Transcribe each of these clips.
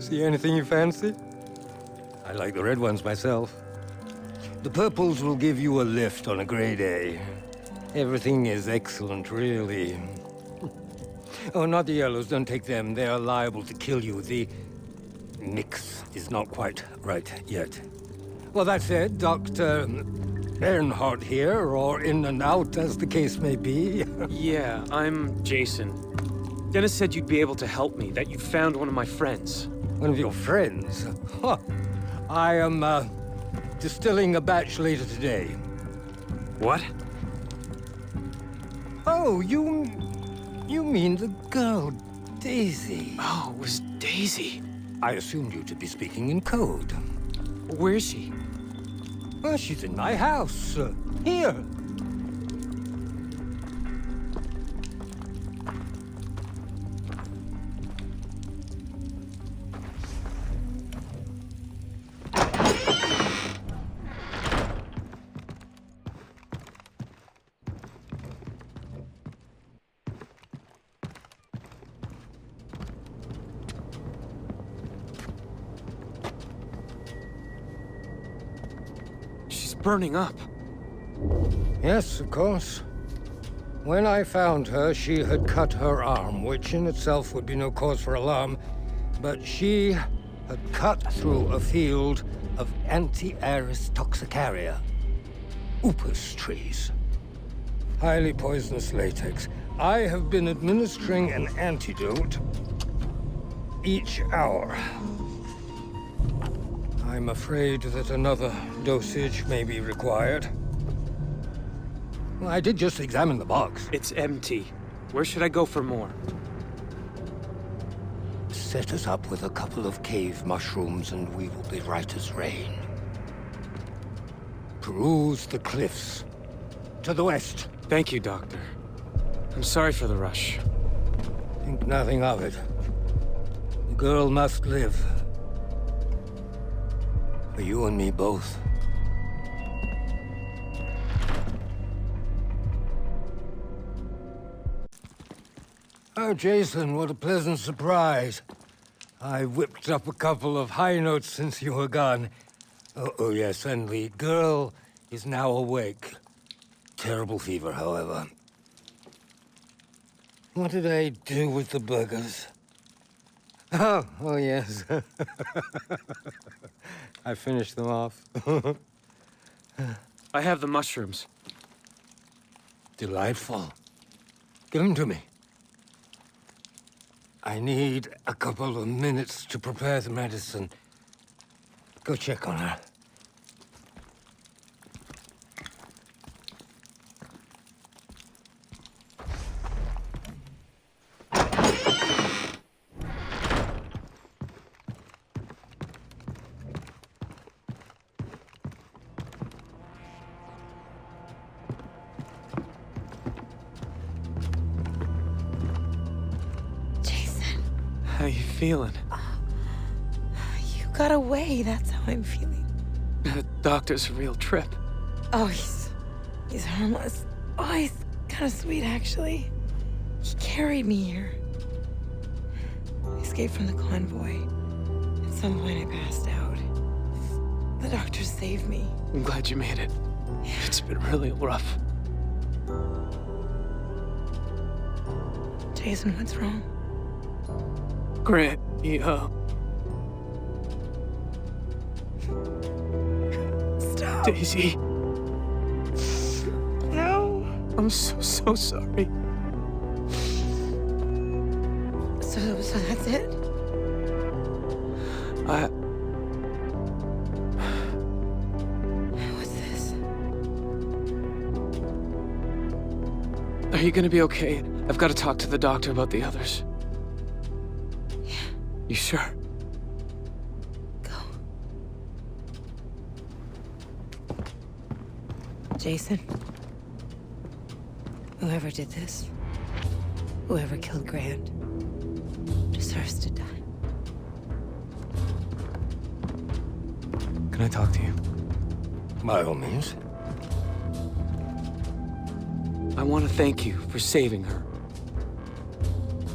See anything you fancy? I like the red ones myself. The purples will give you a lift on a grey day. Everything is excellent, really. Oh, not the yellows. Don't take them. They are liable to kill you. The mix is not quite right yet. Well, that said, Dr. Earnhard here, or in and out, as the case may be. Yeah, I'm Jason. Dennis said you'd be able to help me, that you found one of my friends. One of your friends? Huh. I am, distilling a batch later today. What? Oh, you mean the girl, Daisy. Oh, it was Daisy. I assumed you to be speaking in code. Where is she? Well, she's in my house. Here. Burning up. Yes, of course. When I found her, she had cut her arm, which in itself would be no cause for alarm, but she had cut through a field of Anti-Aris toxicaria, Upas trees. Highly poisonous latex. I have been administering an antidote each hour. I'm afraid that another dosage may be required. Well, I did just examine the box. It's empty. Where should I go for more? Set us up with a couple of cave mushrooms and we will be right as rain. Peruse the cliffs. To the west. Thank you, Doctor. I'm sorry for the rush. Think nothing of it. The girl must live. For you and me both. Oh, Jason, what a pleasant surprise. I whipped up a couple of high notes since you were gone. Oh, yes, and the girl is now awake. Terrible fever, however. What did I do with the burgers? Oh, yes. I finished them off. I have the mushrooms. Delightful. Give them to me. I need a couple of minutes to prepare the medicine. Go check on her. How you feeling? You got away, that's how I'm feeling. The doctor's a real trip. Oh, he's harmless. Oh, he's kind of sweet, actually. He carried me here. I escaped from the convoy. At some point, I passed out. The doctor saved me. I'm glad you made it. It's been really rough. Jason, what's wrong? Grant, Stop. Daisy. No. I'm so sorry. So that's it? What's this? Are you gonna be okay? I've got to talk to the doctor about the others. Yeah. You sure? Go. Jason. Whoever did this, whoever killed Grant, deserves to die. Can I talk to you? By all means. I want to thank you for saving her.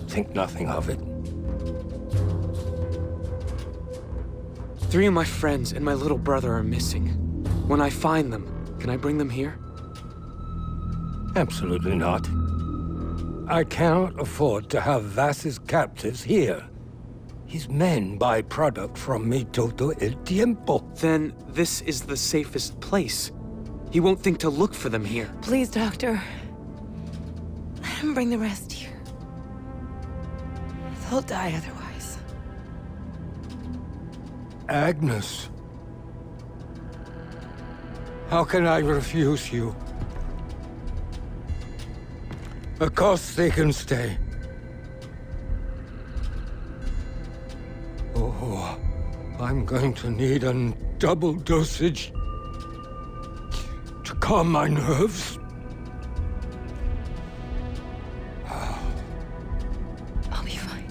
Think nothing of it. 3 of my friends and my little brother are missing. When I find them, can I bring them here? Absolutely not. I cannot afford to have Vass's captives here. His men buy product from me todo el tiempo. Then this is the safest place. He won't think to look for them here. Please, Doctor. Let him bring the rest here. They'll die otherwise. Agnes. How can I refuse you? Of course they can stay. Oh, I'm going to need a double dosage to calm my nerves. I'll be fine.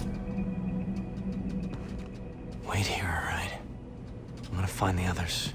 Wait here, all right? I'm gonna find the others.